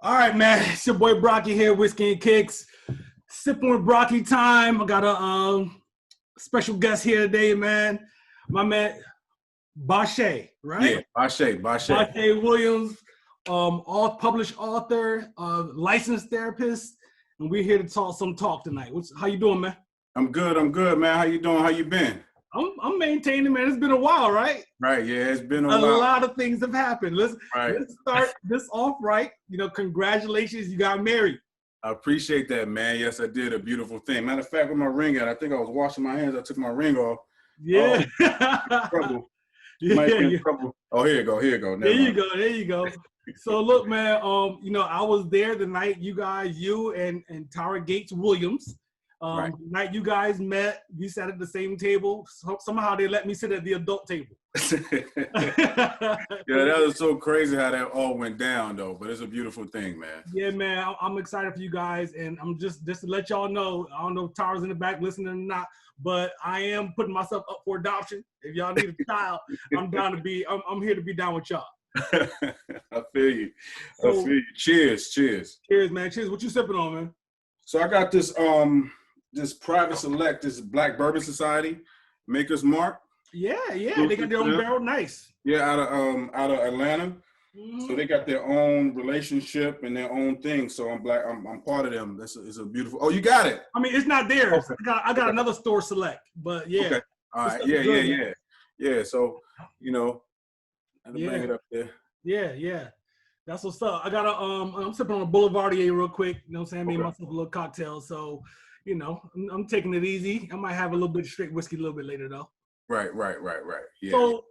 All right, man. It's your boy Brocky here, Whiskey and Kicks. Sipping with Brocky time. I got a special guest here today, man. My man, Bashea, right? Yeah, Bashea. Bashea Williams, all published author, licensed therapist, and we're here to talk some talk tonight. How you doing, man? I'm good, man. How you doing? How you been? I'm maintaining, man. It's been a while, right? Right, yeah, it's been a A while. lot of things have happened. Let's start this off right. Congratulations, you got married. I appreciate that, man. Yes, I did. A beautiful thing. Matter of fact, with my ring at, I think I was washing my hands. I took my ring off. Yeah. Oh, trouble. Might be in trouble. Oh, here you go. There you go. So look, man, I was there the night you and Tara Gates Williams, right. The night you guys met, we sat at the same table. So somehow they let me sit at the adult table. Yeah, that was so crazy how that all went down, though. But it's a beautiful thing, man. Yeah, man, I'm excited for you guys, and I'm just to let y'all know. I don't know if Tara's in the back listening or not, but I am putting myself up for adoption. If y'all need a child, I'm here to be down with y'all. I feel you. Cheers, man. Cheers. What you sipping on, man? So I got this this private select, this Black Bourbon Society, Maker's Mark. Yeah, they got their own barrel. Nice. Yeah, out of Atlanta. Mm-hmm. So they got their own relationship and their own thing. So I'm part of them. It's a beautiful. Oh, you got it. I mean, it's not theirs. Okay. I got another store select, but yeah. Okay. All right. Yeah. So I had to bring it up there. Yeah. That's what's up. I got I'm sipping on a Boulevardier real quick. You know what I'm saying? I made myself a little cocktail. So, I'm taking it easy. I might have a little bit of straight whiskey a little bit later though. Right. Yeah. So,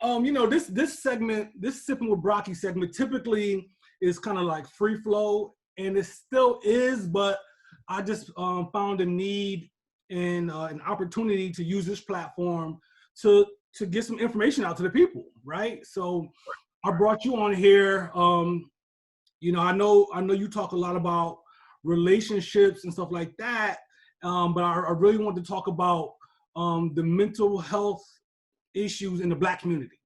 this segment, this Sipping with Brocky segment typically is kind of like free flow, and it still is, but I just found a need and an opportunity to use this platform to get some information out to the people, right? So I brought you on here. I know you talk a lot about relationships and stuff like that, but I really want to talk about the mental health issues in the Black community,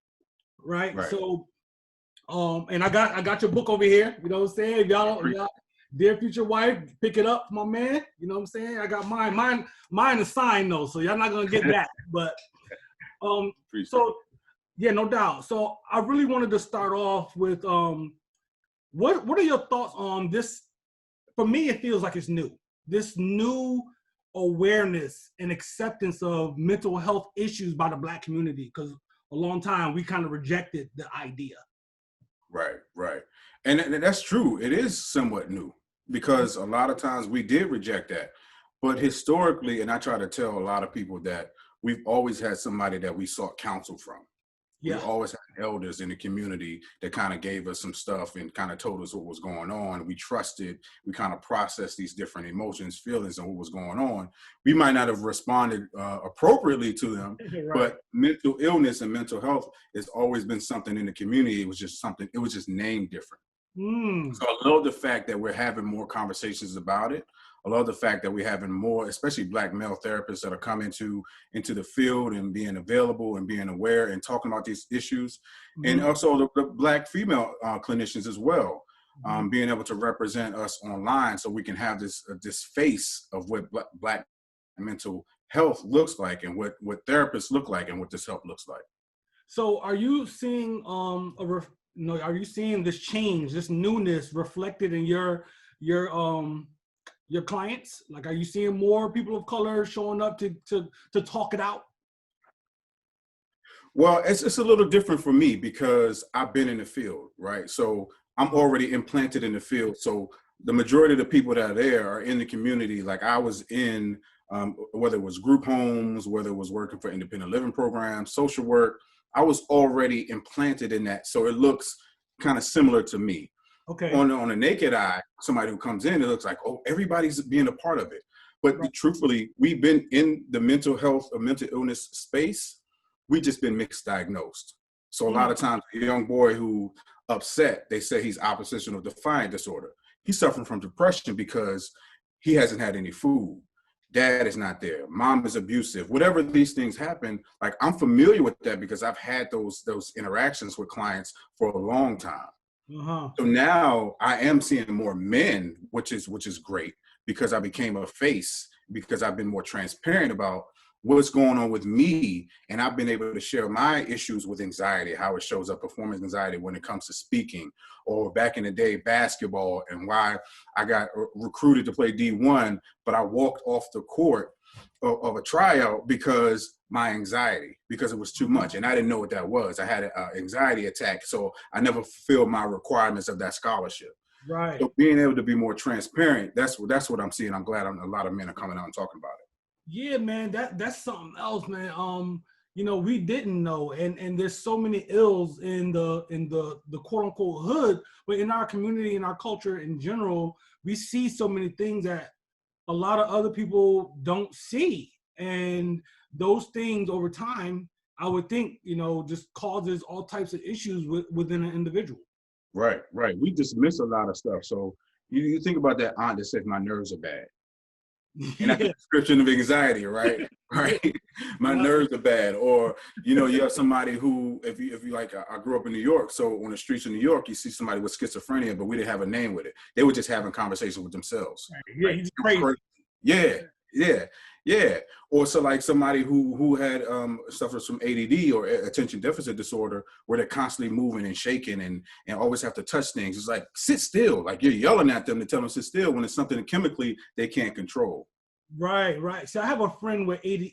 right? So, and I got your book over here. You know what I'm saying? If y'all, dear future wife, pick it up, my man. You know what I'm saying? I got mine is signed though, so y'all not gonna get that. But so yeah, no doubt. So I really wanted to start off with what are your thoughts on this? For me, it feels like it's new. This new awareness and acceptance of mental health issues by the Black community, because a long time we kind of rejected the idea. Right. And that's true. It is somewhat new because a lot of times we did reject that. But historically, and I try to tell a lot of people that we've always had somebody that we sought counsel from. Yeah. We always had elders in the community that kind of gave us some stuff and kind of told us what was going on. We trusted, we kind of processed these different emotions, feelings, and what was going on. We might not have responded appropriately to them, right. But mental illness and mental health has always been something in the community. It was just named different. So I love the fact that we're having more conversations about it. I love the fact that we're having more, especially Black male therapists that are coming into the field and being available and being aware and talking about these issues. And also the Black female clinicians as well, being able to represent us online so we can have this face of what Black mental health looks like and what therapists look like and what this help looks like. So are you seeing are you seeing this change, this newness reflected in your clients? Like, are you seeing more people of color showing up to talk it out? Well, it's a little different for me because I've been in the field, right? So I'm already implanted in the field. So the majority of the people that are there are in the community. Like I was in, whether it was group homes, whether it was working for independent living programs, social work, I was already implanted in that. So it looks kind of similar to me. Okay. On the naked eye, somebody who comes in, it looks like, oh, everybody's being a part of it. But truthfully, we've been in the mental health or mental illness space. We've just been misdiagnosed. So a lot of times, a young boy who upset, they say he's oppositional defiant disorder. He's suffering from depression because he hasn't had any food. Dad is not there. Mom is abusive. Whatever these things happen, like I'm familiar with that because I've had those interactions with clients for a long time. Uh-huh. So now I am seeing more men, which is great, because I became a face, because I've been more transparent about what's going on with me, and I've been able to share my issues with anxiety, how it shows up, performance anxiety when it comes to speaking, or back in the day basketball, and why I got recruited to play D1, but I walked off the court of a tryout because my anxiety, because it was too much, and I didn't know what that was. I had an anxiety attack, so I never fulfilled my requirements of that scholarship. Right. So being able to be more transparent, that's what I'm seeing. I'm glad a lot of men are coming out and talking about it. Yeah, man, that's something else, man. We didn't know, and there's so many ills in the quote unquote hood, but in our community, in our culture in general, we see so many things that a lot of other people don't see, and those things over time, I would think, just causes all types of issues within an individual. Right, right. We dismiss a lot of stuff. So you think about that aunt that said my nerves are bad. And that's a Yeah, description of anxiety, right? yeah, Right. My yeah. nerves are bad. Or, you have somebody who, if you like, I grew up in New York. So on the streets of New York, you see somebody with schizophrenia, but we didn't have a name with it. They were just having conversations with themselves. Yeah, Like, he's "You crazy. crazy." Yeah, yeah, yeah. Or so like somebody who had suffers from ADD or attention deficit disorder, where they're constantly moving and shaking and always have to touch things. It's like, sit still. Like you're yelling at them to tell them to sit still when it's something chemically they can't control. Right, right. So I have a friend with AD.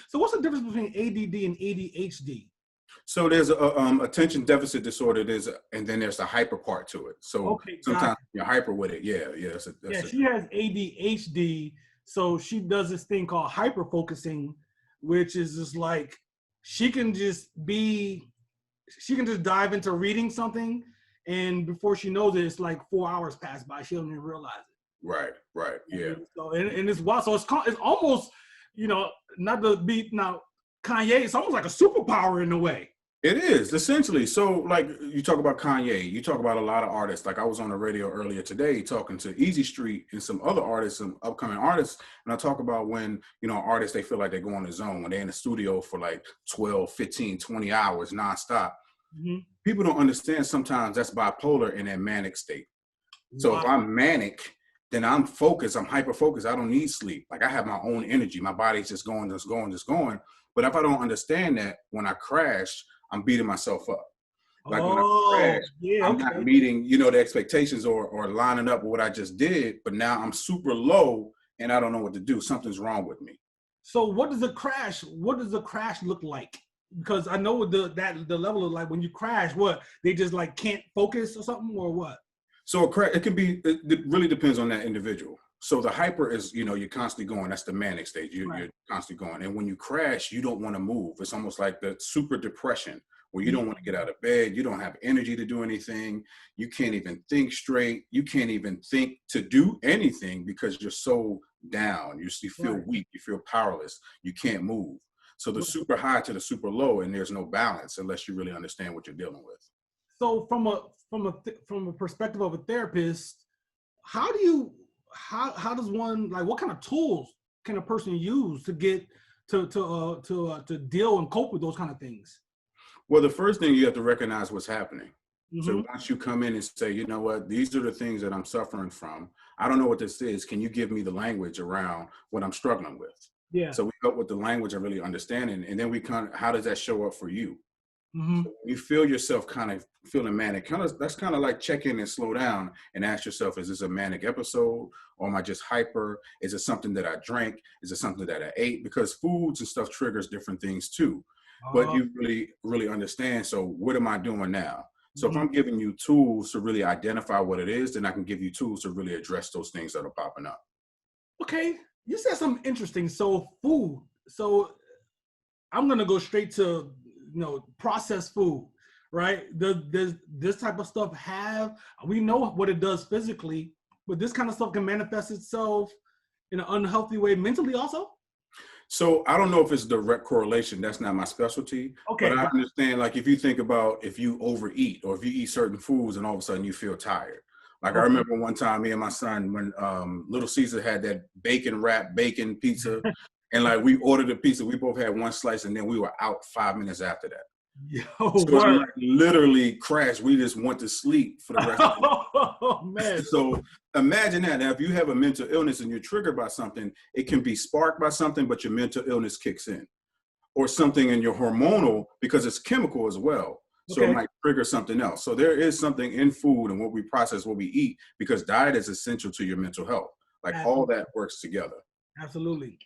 So what's the difference between ADD and ADHD? So there's a attention deficit disorder. And then there's the hyper part to it. So Okay, got sometimes you're hyper with it. Yeah, yeah. Yeah, she has ADHD, so she does this thing called hyper focusing, which is just like she can just be, she can just dive into reading something, and before she knows it, it's like 4 hours pass by. She doesn't even realize right, right. it. Yeah, And it's wild. So it's almost, not to be now Kanye. It's almost like a superpower in a way. it is essentially. So like you talk about Kanye, you talk about a lot of artists. Like I was on the radio earlier today talking to Easy Street and some other artists, some upcoming artists. And I talk about when, artists, they feel like they go on the zone when they're in the studio for like 12, 15, 20 hours nonstop. Mhm. People don't understand sometimes that's bipolar in a manic state. So if Wow. I'm manic, then I'm focused, I'm hyper focused. I don't need sleep. Like I have my own energy. My body's just going, just going, just going. But if I don't understand that, when I crash, I'm beating myself up. Like when I Oh, crash, yeah. I'm not Okay. meeting, the expectations or lining up with what I just did. But now I'm super low and I don't know what to do. Something's wrong with me. So what does the crash look like? Because I know what the level of, like, when you crash, what, they just like can't focus or something, or what? So it can be, it really depends on that individual. So the hyper is, you're constantly going. That's the manic stage. Right. You're constantly going. And when you crash, you don't want to move. It's almost like the super depression where you Yeah. don't want to get out of bed. You don't have energy to do anything. You can't even think straight. You can't even think to do anything because you're so down. You feel Right. weak. You feel powerless. You can't move. So the Right. super high to the super low, and there's no balance unless you really understand what you're dealing with. So from a perspective of a therapist, how do you how does one, like, what kind of tools can a person use to get to deal and cope with those kind of things? Well, the first thing, you have to recognize what's happening. So Hmm. once you come in and say, you know what, these are the things that I'm suffering from. I don't know what this is. Can you give me the language around what I'm struggling with? Yeah. So we go with the language of really understanding, and then we how does that show up for you? Hmm. So when you feel yourself kind of feeling manic, that's kind of like check in and slow down and ask yourself, is this a manic episode, or am I just hyper? Is it something that I drank? Is it something that I ate? Because foods and stuff triggers different things too. But Uh, you really, really understand. So what am I doing now? So if mhm. I'm giving you tools to really identify what it is, then I can give you tools to really address those things that are popping up. Okay, you said something interesting. So food. So I'm gonna go straight to, processed food, right? Does this type of stuff have? We know what it does physically, but this kind of stuff can manifest itself in an unhealthy way mentally also. So I don't know if it's direct correlation. That's not my specialty. But Okay, I got understand, like, if you think about if you overeat or if you eat certain foods and all of a sudden you feel tired. Like I okay. remember one time, me and my son, when Little Caesar had that bacon wrap bacon pizza, and like we ordered a pizza, we both had one slice, and then we were out 5 minutes after that. Yo, So it's word. like literally crash. We just went to sleep for the rest of the Oh man. So imagine that. Now, if you have a mental illness and you're triggered by something, it can be sparked by something, but your mental illness kicks in. Or something in your hormonal, because it's chemical as well. So it Okay. might trigger something else. So there is something in food and what we process, what we eat, because diet is essential to your mental health. Like all Absolutely. that works together. Absolutely.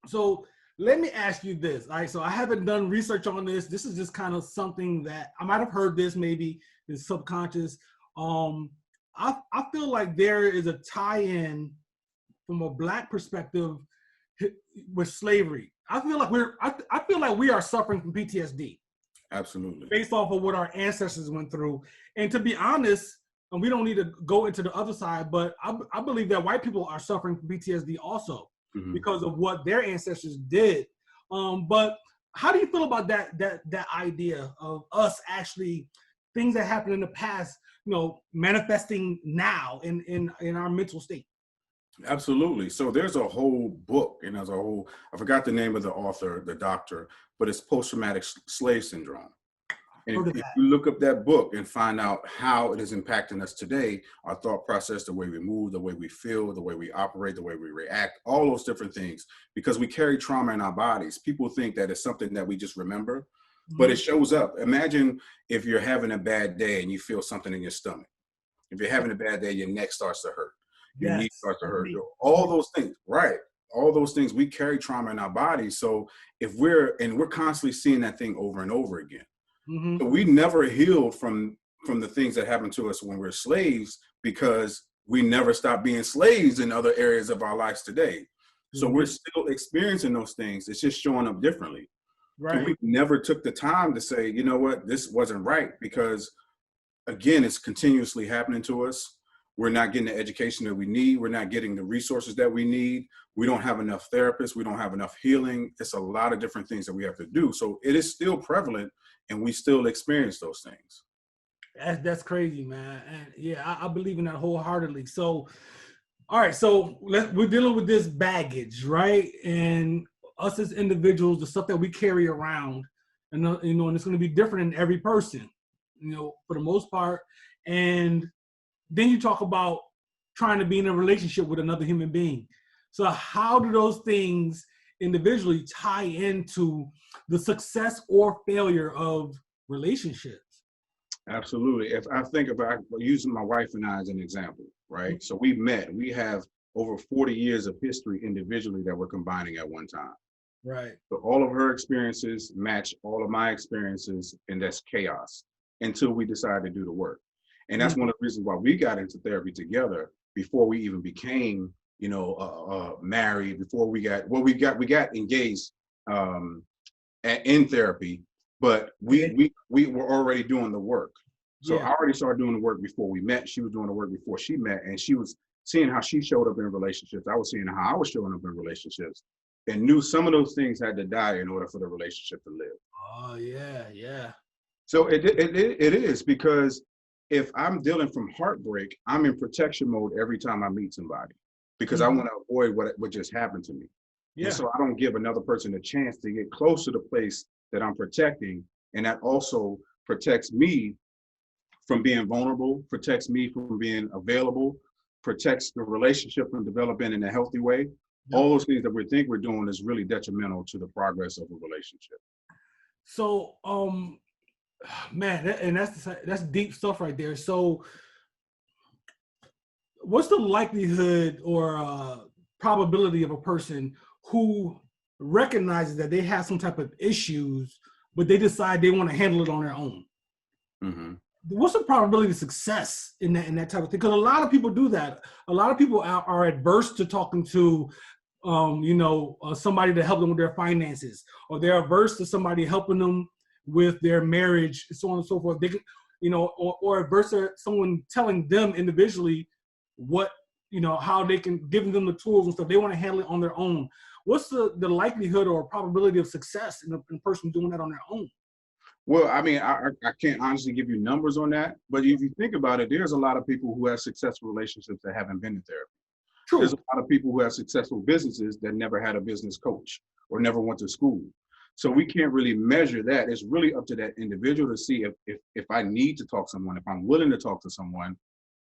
So let me ask you this. All right. So I haven't done research on this. This is just kind of something that I might have heard this maybe in subconscious. Um, I feel like there is a tie-in from a Black perspective with slavery. I feel like we are suffering from PTSD Absolutely. based off of what our ancestors went through. And to be honest, and we don't need to go into the other side, but I believe that white people are suffering from PTSD also because of what their ancestors did. But how do you feel about that idea of us actually things that happened in the past, manifesting now in our mental state? Absolutely. So there's a whole book, and there's a whole, I forgot the name of the author, the doctor, but it's post-traumatic slave syndrome. And Heard of if that. you look up that book and find out how it is impacting us today, our thought process, the way we move, the way we feel, the way we operate, the way we react, all those different things, because we carry trauma in our bodies. People think that it's something that we just remember, but it shows up. Imagine if you're having a bad day and you feel something in your stomach. If you're having a bad day, your neck starts to hurt. Your knee Yes, starts to that's hurt. me. All those things, right? All those things, we carry trauma in our bodies. So if we're constantly seeing that thing over and over again. Mm-hmm. So we never healed from the things that happened to us when we're slaves, because we never stopped being slaves in other areas of our lives today. So we're still experiencing those things. It's just showing up differently. And Right. we never took the time to say, you know what, this wasn't right, because again, it's continuously happening to us. We're not getting the education that we need. We're not getting the resources that we need. We don't have enough therapists. We don't have enough healing. It's a lot of different things that we have to do. So it is still prevalent, and we still experience those things. That's crazy, man. And yeah, I believe in that wholeheartedly. So, all right, so we're dealing with this baggage, right? And us as individuals, the stuff that we carry around, and and it's going to be different in every person, for the most part. And then you talk about trying to be in a relationship with another human being. So how do those things individually tie into the success or failure of relationships? Absolutely. If I think about using my wife and I as an example, right? So we met, we have over 40 years of history individually that we're combining at one time. Right. So all of her experiences match all of my experiences, and that's chaos until we decide to do the work. And that's one of the reasons why we got into therapy together before we even became, married. Before we got engaged in therapy, but we were already doing the work. So I already started doing the work before we met. She was doing the work before she met, and she was seeing how she showed up in relationships. I was seeing how I was showing up in relationships, and knew some of those things had to die in order for the relationship to live. Oh yeah, yeah. So it is, because if I'm dealing from heartbreak, I'm in protection mode every time I meet somebody, because I want to avoid what just happened to me. Yeah. And so I don't give another person a chance to get close to the place that I'm protecting. And that also protects me from being vulnerable, protects me from being available, protects the relationship from developing in a healthy way. All those things that we think we're doing is really detrimental to the progress of a relationship. So, man, that's deep stuff right there. So, what's the likelihood or probability of a person who recognizes that they have some type of issues, but they decide they want to handle it on their own? Mm-hmm. What's the probability of success in that type of thing? Because a lot of people do that. A lot of people are adverse to talking to somebody to help them with their finances, or they're averse to somebody helping them with their marriage, so on and so forth. They can, or averse to someone telling them individually what, how they can, giving them the tools and stuff. They want to handle it on their own. What's the likelihood or probability of success in a person doing that on their own? Well, I mean, I can't honestly give you numbers on that, but if you think about it, there's a lot of people who have successful relationships that haven't been in therapy. True. There's a lot of people who have successful businesses that never had a business coach or never went to school. So we can't really measure that. It's really up to that individual to see if I need to talk to someone, if I'm willing to talk to someone,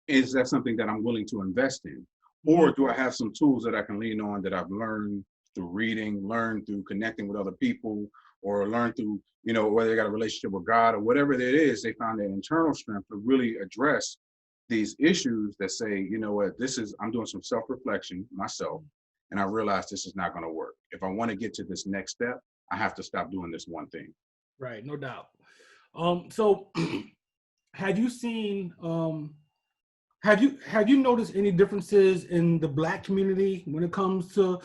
is that something that I'm willing to invest in? Or do I have some tools that I can lean on that I've learned through reading, learned through connecting with other people, or learned through, whether they got a relationship with God or whatever it is, they found that internal strength to really address these issues that say, you know what, I'm doing some self-reflection myself, and I realize this is not going to work. If I want to get to this next step, I have to stop doing this one thing. Right, no doubt. So have you seen, have you noticed any differences in the Black community when it comes to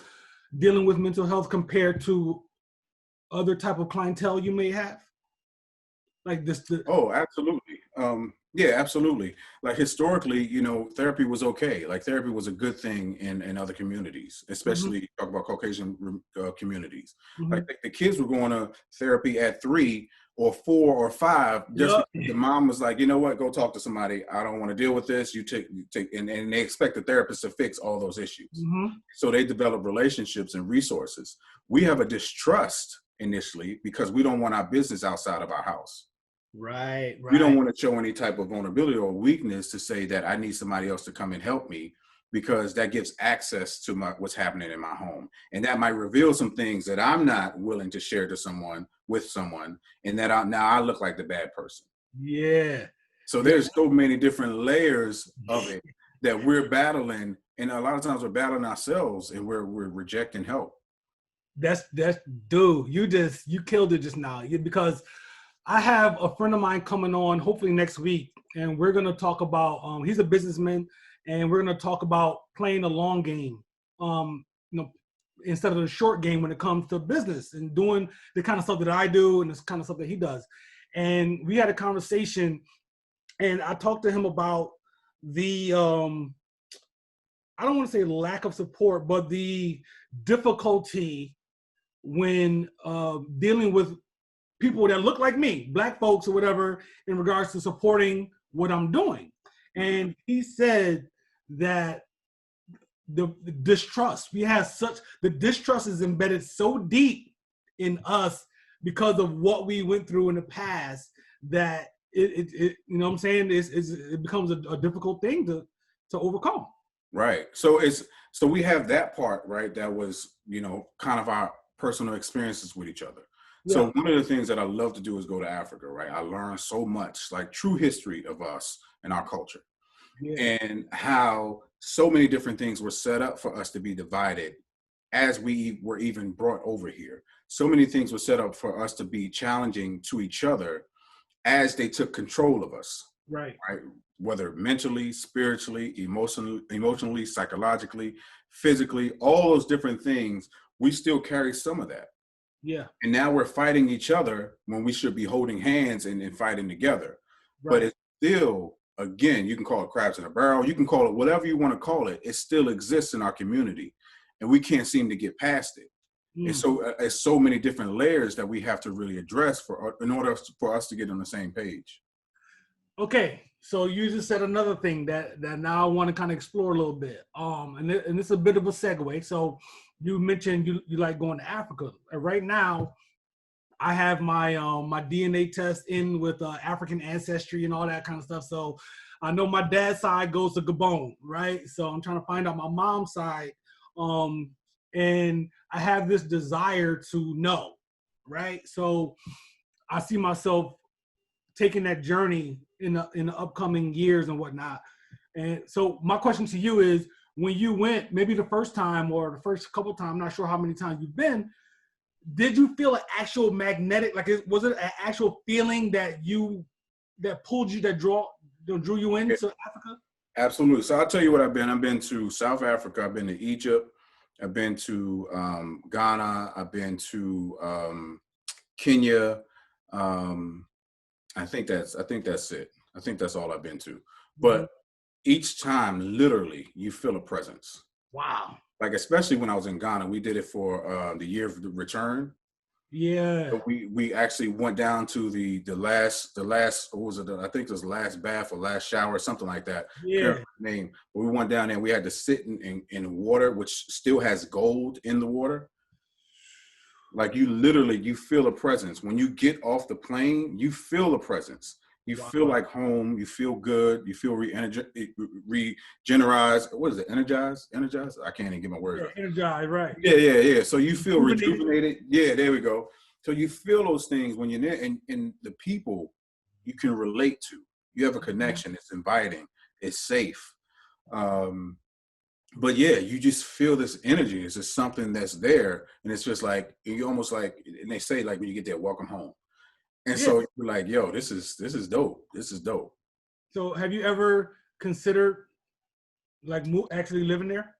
dealing with mental health compared to other type of clientele you may have? Like this. Oh, absolutely. Yeah, absolutely. Like historically, therapy was okay. Like therapy was a good thing in other communities, especially talk about Caucasian communities. Like the kids were going to therapy at 3 or 4 or 5. Just because the mom was like, you know what, go talk to somebody. I don't want to deal with this. You take, and they expect the therapist to fix all those issues. So they develop relationships and resources. We have a distrust initially because we don't want our business outside of our house. Right. We don't want to show any type of vulnerability or weakness to say that I need somebody else to come and help me, because that gives access to what's happening in my home. And that might reveal some things that I'm not willing to share to someone, with someone, and that I look like the bad person. Yeah. So there's so many different layers of it that we're battling. And a lot of times we're battling ourselves and we're rejecting help. That's dude, you killed it just now, because I have a friend of mine coming on hopefully next week, and we're going to talk about, he's a businessman, and we're going to talk about playing the long game, instead of the short game when it comes to business and doing the kind of stuff that I do and this kind of stuff that he does. And we had a conversation, and I talked to him about the, I don't want to say lack of support, but the difficulty when dealing with people that look like me, Black folks or whatever, in regards to supporting what I'm doing. And he said that the distrust, the distrust is embedded so deep in us because of what we went through in the past that it you know what I'm saying, it becomes a difficult thing to overcome. Right. So we have that part, right? That was, kind of our personal experiences with each other. Yeah. So one of the things that I love to do is go to Africa, right? I learned so much, like true history of us and our culture, and how so many different things were set up for us to be divided as we were even brought over here. So many things were set up for us to be challenging to each other as they took control of us. Right. Whether mentally, spiritually, emotionally, psychologically, physically, all those different things, we still carry some of that. Yeah. And now we're fighting each other when we should be holding hands and fighting together. Right. But it's still, again, you can call it crabs in a barrel, you can call it whatever you want to call it. It still exists in our community, and we can't seem to get past it. And so it's so many different layers that we have to really address in order for us to get on the same page. Okay, so you just said another thing that now I want to kind of explore a little bit. And it's a bit of a segue. So you mentioned you like going to Africa. Right now, I have my my DNA test in with African ancestry and all that kind of stuff. So I know my dad's side goes to Gabon, right? So I'm trying to find out my mom's side. And I have this desire to know, right? So I see myself taking that journey in the upcoming years and whatnot. And so my question to you is, when you went, maybe the first time or the first couple of times, I'm not sure how many times you've been, did you feel an actual magnetic, was it an actual feeling that pulled you, that drew you into Africa? Absolutely. So I'll tell you what I've been. I've been to South Africa. I've been to Egypt. I've been to Ghana. I've been to Kenya. I think that's it. I think that's all I've been to. But each time, literally, you feel a presence. Wow. Like, especially when I was in Ghana, we did it for the year of the return. Yeah. So we actually went down to the last, what was it? I think it was the last bath or last shower, something like that. Yeah. Name. But we went down there and we had to sit in water, which still has gold in the water. Like you literally, you feel a presence. When you get off the plane, you feel a presence. You Wow. feel like home. You feel good. You feel regenerized. What is it? Energized? Energized? I can't even get my words out. Energized, right. Yeah. So you feel rejuvenated. Yeah, there we go. So you feel those things when you're there, and the people you can relate to. You have a connection. It's inviting. It's safe. But yeah, you just feel this energy. It's just something that's there, and it's just like you almost like, and they say like when you get there, welcome home. And Yeah. so you're like, yo, this is dope. This is dope. So have you ever considered like actually living there?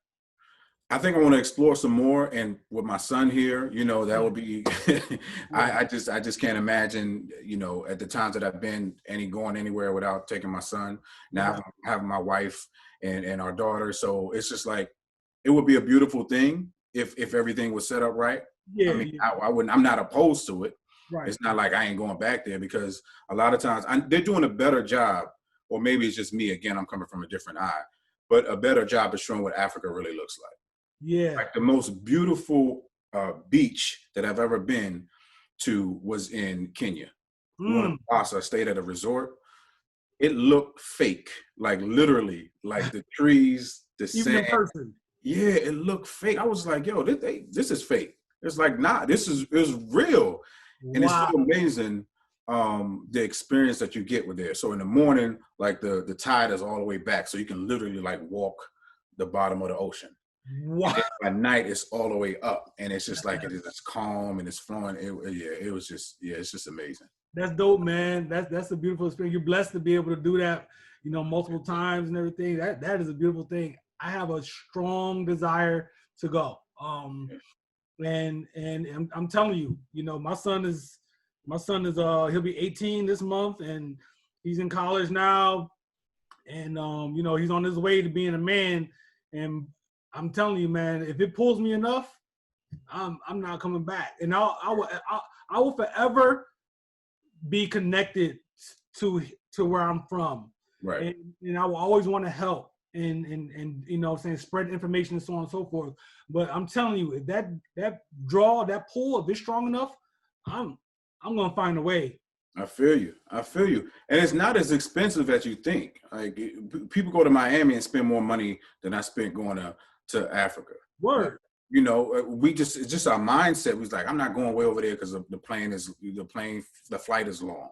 I think I want to explore some more, and with my son here, you know, that would be. I just can't imagine, you know, at the times that I've been going anywhere without taking my son. Now having my wife and our daughter, so it's just like it would be a beautiful thing if everything was set up right. Yeah, I mean, I wouldn't. I'm not opposed to it. right. It's not like I ain't going back there, because a lot of times they're doing a better job, or maybe it's just me again. I'm coming from a different eye, but a better job of showing what Africa really looks like. Yeah. Like the most beautiful beach that I've ever been to was in Kenya. We went to Mombasa, stayed at a resort. It looked fake, like literally, like the trees, the Even sand. in person. Yeah, it looked fake. I was like, yo, this is fake. It's like, nah, it's real. And it's so amazing the experience that you get with there. So in the morning, like the tide is all the way back. So you can literally like walk the bottom of the ocean. Wow. At night it's all the way up, and it's just like it's calm and it's flowing. It's just amazing. That's dope, man. That's a beautiful experience. You're blessed to be able to do that, you know, multiple times and everything. That is a beautiful thing. I have a strong desire to go. And I'm telling you, you know, my son is he'll be 18 this month, and he's in college now, and you know, he's on his way to being a man. And I'm telling you, man, if it pulls me enough, I'm not coming back. And I will forever be connected to where I'm from. Right. And I will always want to help and you know, saying spread information and so on and so forth. But I'm telling you, if that pull, if it's strong enough, I'm gonna find a way. I feel you. And it's not as expensive as you think. Like people go to Miami and spend more money than I spent going to Africa. Word. Like, you know, it's just our mindset. We was like, I'm not going way over there because the flight is long.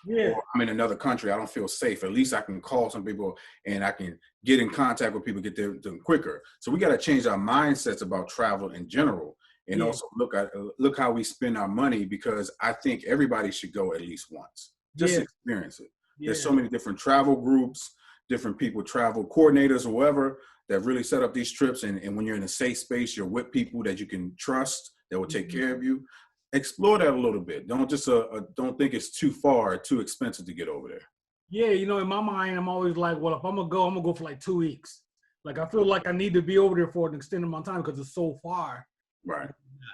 Yeah. Or I'm in another country. I don't feel safe. At least I can call some people and I can get in contact with people, get there quicker. So we got to change our mindsets about travel in general. And also look how we spend our money, because I think everybody should go at least once. Just experience it. There's so many different travel groups, different people, travel coordinators, whoever, that really set up these trips. And when you're in a safe space, you're with people that you can trust, that will take care of you. Explore that a little bit. Don't just don't think it's too far, too expensive to get over there. Yeah, you know, in my mind, I'm always like, well, if I'm gonna go for like 2 weeks. Like I feel like I need to be over there for an extended amount of time because it's so far. Right.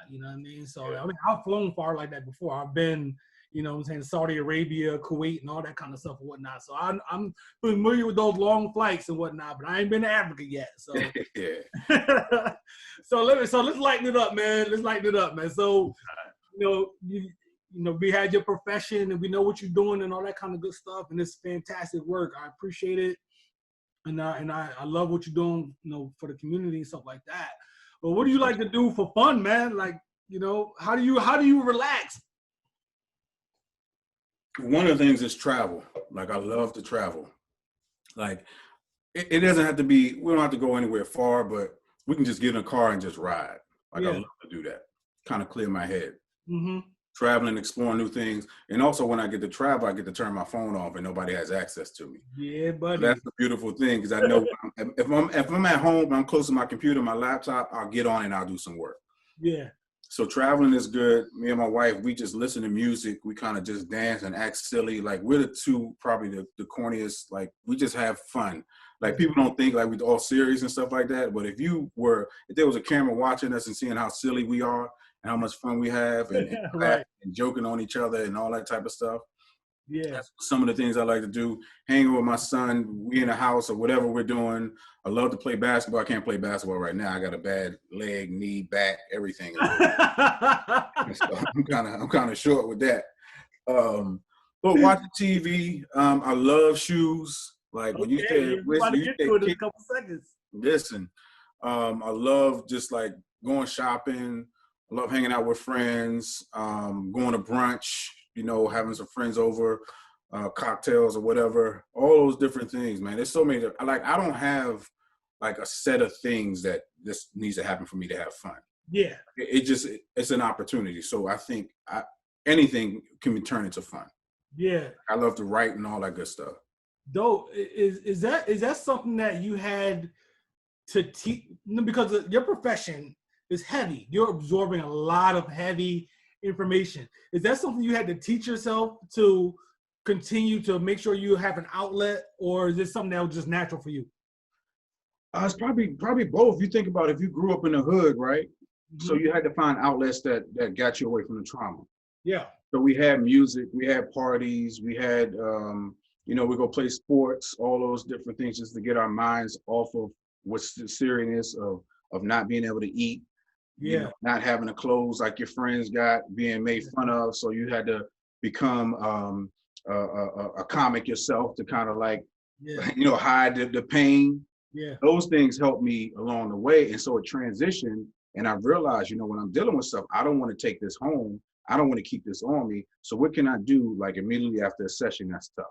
You know what I mean? So I mean, I've flown far like that before. I've been, you know what I'm saying, Saudi Arabia, Kuwait, and all that kind of stuff and whatnot. So I'm familiar with those long flights and whatnot, but I ain't been to Africa yet. So so let's lighten it up, man. Let's lighten it up, man. So you know, we had your profession and we know what you're doing and all that kind of good stuff, and it's fantastic work. I appreciate it, and I love what you're doing, you know, for the community and stuff like that. But what do you like to do for fun, man? Like, you know, how do you relax? One of the things is travel. Like I love to travel. Like it doesn't have to be, we don't have to go anywhere far, but we can just get in a car and just ride. Like I love to do that. Kind of clear my head. Traveling, exploring new things. And also when I get to travel, I get to turn my phone off and nobody has access to me. Yeah, buddy. So that's the beautiful thing, because I know if I'm at home, I'm close to my computer, my laptop, I'll get on and I'll do some work. Yeah. So traveling is good. Me and my wife, we just listen to music. We kind of just dance and act silly. Like we're the two, probably the corniest. Like we just have fun. Like people don't think like we're all serious and stuff like that. But if there was a camera watching us and seeing how silly we are and how much fun we have and, and joking on each other and all that type of stuff, Yeah. That's some of the things I like to do. Hanging with my son, we in the house or whatever we're doing. I love to play basketball. I can't play basketball right now. I got a bad leg, knee, back, everything. So I'm kind of short with that. But watching TV, I love shoes. Like when you Okay, said, you're about to get to it in a couple seconds. listen, I love just like going shopping. I love hanging out with friends, going to brunch, you know, having some friends over, cocktails or whatever, all those different things, man. There's so many, like, I don't have like a set of things that this needs to happen for me to have fun. Yeah. It's an opportunity. So I think anything can be turned into fun. Yeah. I love to write and all that good stuff. Though, is that something that you had to teach? Because your profession is heavy. You're absorbing a lot of heavy information. Is that something you had to teach yourself to continue to make sure you have an outlet, or is this something that was just natural for you? It's probably both. You think about if you grew up in the hood, right? Mm-hmm. So you had to find outlets that got you away from the trauma. Yeah. So we had music, we had parties, we had, you know, we go play sports, all those different things just to get our minds off of what's the seriousness of not being able to eat, you know, not having the clothes like your friends got, being made fun of. So you had to become a comic yourself to kind of like, you know, hide the pain. Yeah. Those things helped me along the way. And so it transitioned. And I realized, you know, when I'm dealing with stuff, I don't want to take this home. I don't want to keep this on me. So what can I do like immediately after a session that's tough?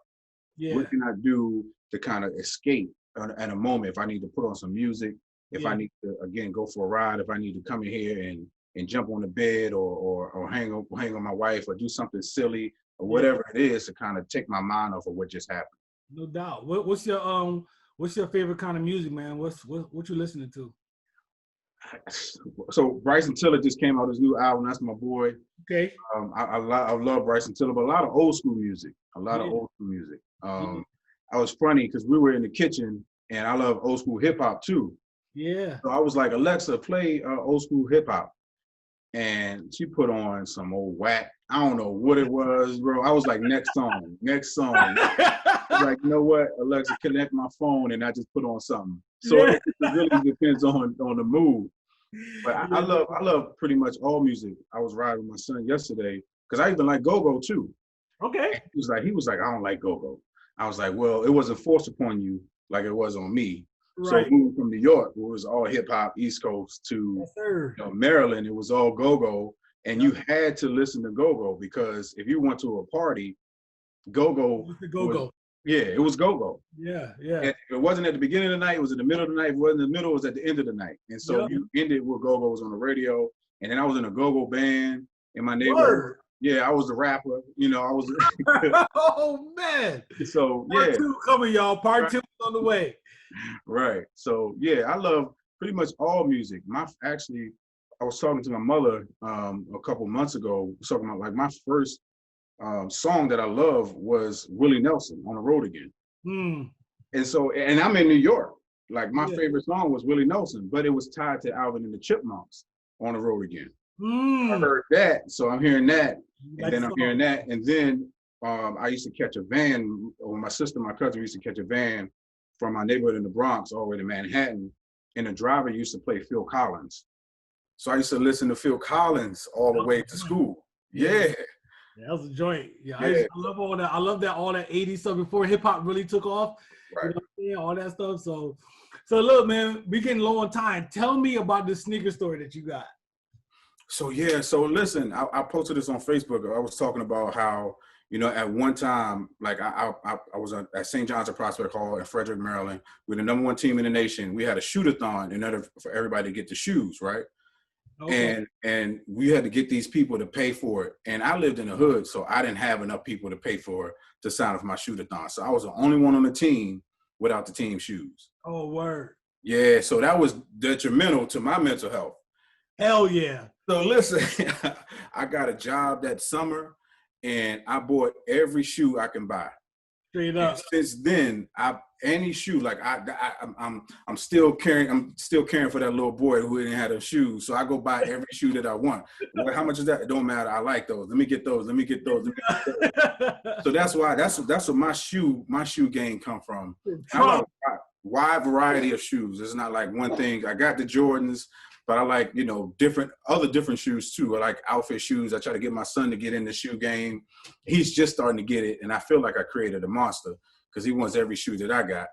Yeah. What can I do to kind of escape at a moment if I need to put on some music, if I need to, again, go for a ride, if I need to come in here and jump on the bed or hang on my wife or do something silly or whatever it is to kind of take my mind off of what just happened. No doubt. What's your favorite kind of music, man? What you listening to? So Bryson Tiller just came out his new album. That's my boy. Okay. I love Bryson Tiller, but a lot of old school music. I was funny because we were in the kitchen and I love old school hip hop too. Yeah. So I was like, Alexa, play old school hip hop. And she put on some old whack. I don't know what it was, bro. I was like, next song. Like, you know what? Alexa, connect my phone, and I just put on something. So it really depends on the mood. But I love pretty much all music. I was riding with my son yesterday because I even like go-go too. Okay. He was like, I don't like go-go. I was like, well, it wasn't forced upon you like it was on me. Right. So moving from New York, where it was all hip hop, East Coast, to Maryland, it was all go-go. And you had to listen to go-go because if you went to a party, go-go. It was go-go. Yeah. And it wasn't at the beginning of the night, it was in the middle of the night. If it wasn't in the middle, it was at the end of the night. And so you ended with go-go's on the radio. And then I was in a go-go band in my neighborhood. Word. Yeah, I was the rapper. You know, I was. Oh, man. So, Part 2 coming, y'all. Part 2 is on the way. Right. So, yeah, I love pretty much all music. I was talking to my mother a couple months ago, talking about like my first song that I love was Willie Nelson, On the Road Again. And so, and I'm in New York. Like my favorite song was Willie Nelson, but it was tied to Alvin and the Chipmunks, On the Road Again. I heard that, so I'm hearing that, and then I'm hearing that, and then I used to catch a van, or my sister, my cousin used to catch a van from my neighborhood in the Bronx all the way to Manhattan, and the driver used to play Phil Collins. So I used to listen to Phil Collins all the way to school. Yeah, that was a joint. Yeah, I love all that. I love that all that 80s stuff before hip hop really took off. Right. You know, all that stuff. So look, man, we getting low on time. Tell me about the sneaker story that you got. So listen, I posted this on Facebook. I was talking about how, you know, at one time, like I was at St. John's of Prospect Hall in Frederick, Maryland. We're the #1 team in the nation. We had a shoot-a-thon in order for everybody to get the shoes, right? Okay. And we had to get these people to pay for it. And I lived in the hood, so I didn't have enough people to pay for to sign up for my shoot-a-thon. So I was the only one on the team without the team shoes. Oh, word. Yeah, so that was detrimental to my mental health. Hell yeah. So listen, I got a job that summer and I bought every shoe I can buy. Straight up. And since then, any shoe like I'm still caring for that little boy who didn't have those shoes. So I go buy every shoe that I want. How much is that? It don't matter. I like those. Let me get those. Let me get those. So that's where my shoe game come from. I like a wide variety of shoes. It's not like one thing. I got the Jordans, but I like, different shoes too. I like outfit shoes. I try to get my son to get in the shoe game. He's just starting to get it, and I feel like I created a monster because he wants every shoe that I got.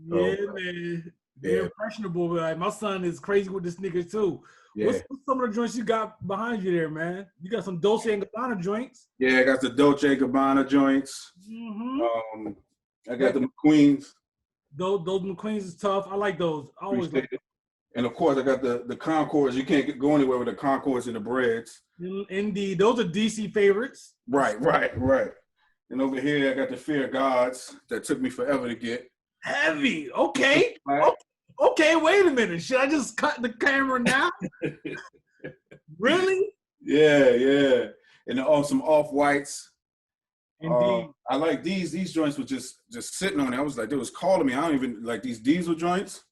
Yeah, man. They're impressionable. Like, my son is crazy with the sneakers too. Yeah. What's some of the joints you got behind you there, man? You got some Dolce & Gabbana joints. Yeah, I got the Dolce & Gabbana joints. Mm-hmm. I got the McQueens. Those McQueens is tough. I like those. I always like it. And of course, I got the Concords. You can't go anywhere with the Concords and the Breads. Indeed, those are DC favorites. Right. And over here, I got the Fear Gods that took me forever to get. Heavy. Okay. Right. Okay, wait a minute. Should I just cut the camera now? Really? Yeah. And some Off-Whites. Indeed. I like these. These joints were just sitting on it. I was like, they was calling me. I don't even like these diesel joints.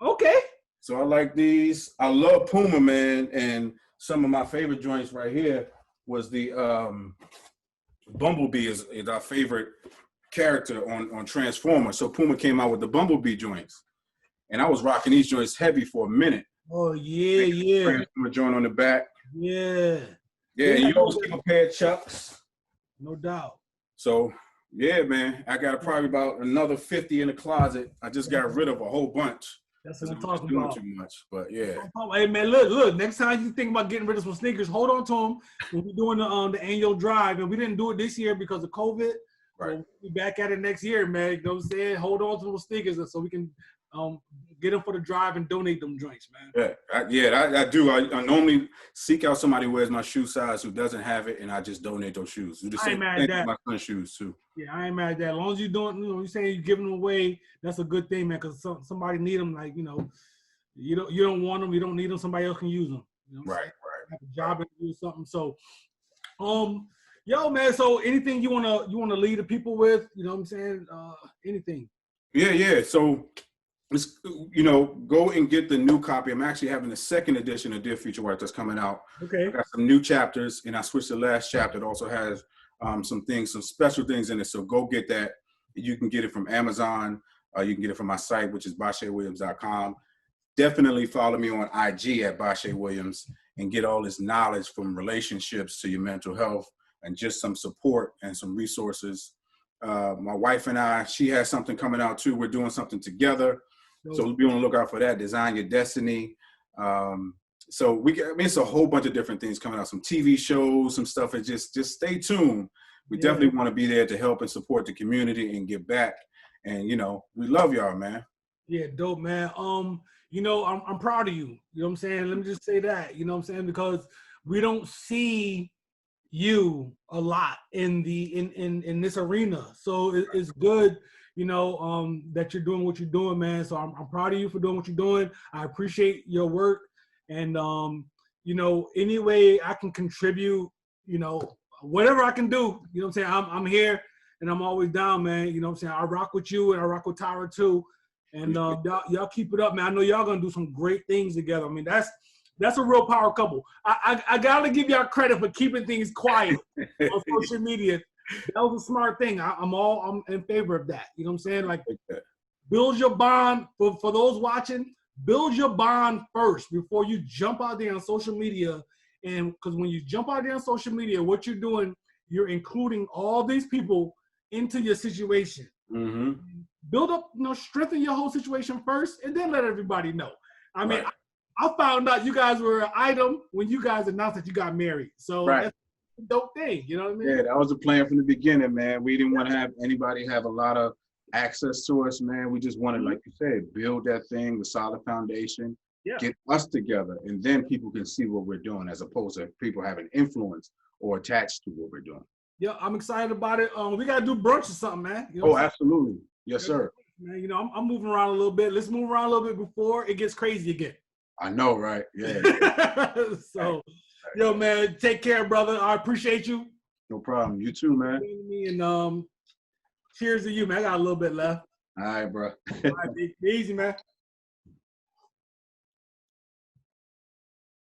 Okay. So I like these. I love Puma, man. And some of my favorite joints right here was the Bumblebee is our favorite character on Transformers. So Puma came out with the Bumblebee joints. And I was rocking these joints heavy for a minute. Oh, yeah. Transformer joint on the back. Yeah. Yeah, and you always keep a pair of Chucks. No doubt. So, yeah, man. I got probably about another 50 in the closet. I just got rid of a whole bunch. That's what I'm talking about. Too much, but yeah. Hey, man, look. Next time you think about getting rid of some sneakers, hold on to them. We'll be doing the annual drive, and we didn't do it this year because of COVID. Right. We'll be back at it next year, man. You know what I'm saying? Hold on to those sneakers so we can get them for the drive and donate them joints, man. I do. I normally seek out somebody who wears my shoe size who doesn't have it, and I just donate those shoes. I ain't mad at that. My son's shoes too. Yeah, I ain't mad at that. As long as you're doing, you're saying you're giving them away, that's a good thing, man. Because somebody need them, like, you don't want them, you don't need them. Somebody else can use them. Right. Have a job and do something. So, yo, man. So, anything you wanna lead the people with? You know what I'm saying? Anything? Yeah. So, go and get the new copy. I'm actually having the second edition of Dear Future Wife that's coming out. Okay. I got some new chapters, and I switched the last chapter. It also has some special things in it. So go get that. You can get it from Amazon. You can get it from my site, which is BasheaWilliams.com. Definitely follow me on IG at Bashea Williams and get all this knowledge from relationships to your mental health and just some support and some resources. My wife and I, she has something coming out too. We're doing something together. So be on the lookout for that. Design Your Destiny. So it's a whole bunch of different things coming out. Some TV shows, some stuff. And just stay tuned. We definitely want to be there to help and support the community and give back. And we love y'all, man. Yeah, dope, man. I'm proud of you. You know what I'm saying? Let me just say that. You know what I'm saying? Because we don't see you a lot in this arena. So it's good. That you're doing what you're doing, man. So I'm proud of you for doing what you're doing. I appreciate your work. And, any way I can contribute, whatever I can do, you know what I'm saying? I'm here and I'm always down, man. You know what I'm saying? I rock with you and I rock with Tyra too. And y'all keep it up, man. I know y'all going to do some great things together. I mean, that's a real power couple. I got to give y'all credit for keeping things quiet on social media. That was a smart thing. I'm in favor of that. You know what I'm saying? Like, build your bond. For those watching, build your bond first before you jump out there on social media. And because when you jump out there on social media, what you're doing, you're including all these people into your situation. Mm-hmm. Build up, strengthen your whole situation first, and then let everybody know. I mean, I found out you guys were an item when you guys announced that you got married. So that's a dope thing, you know what I mean? Yeah, that was the plan from the beginning, man. We didn't want to have anybody have a lot of access to us, man. We just wanted, like you said, build that thing, the solid foundation, get us together, and then people can see what we're doing as opposed to people having influence or attached to what we're doing. Yeah, I'm excited about it. We got to do brunch or something, man. You know absolutely. Yes, sir. Man, I'm moving around a little bit. Let's move around a little bit before it gets crazy again. I know, right? Yeah. So, yo, man, take care, brother. I appreciate you. No problem. You too, man. And Cheers to you, man. I got a little bit left. All right, bro. All right, be easy, man.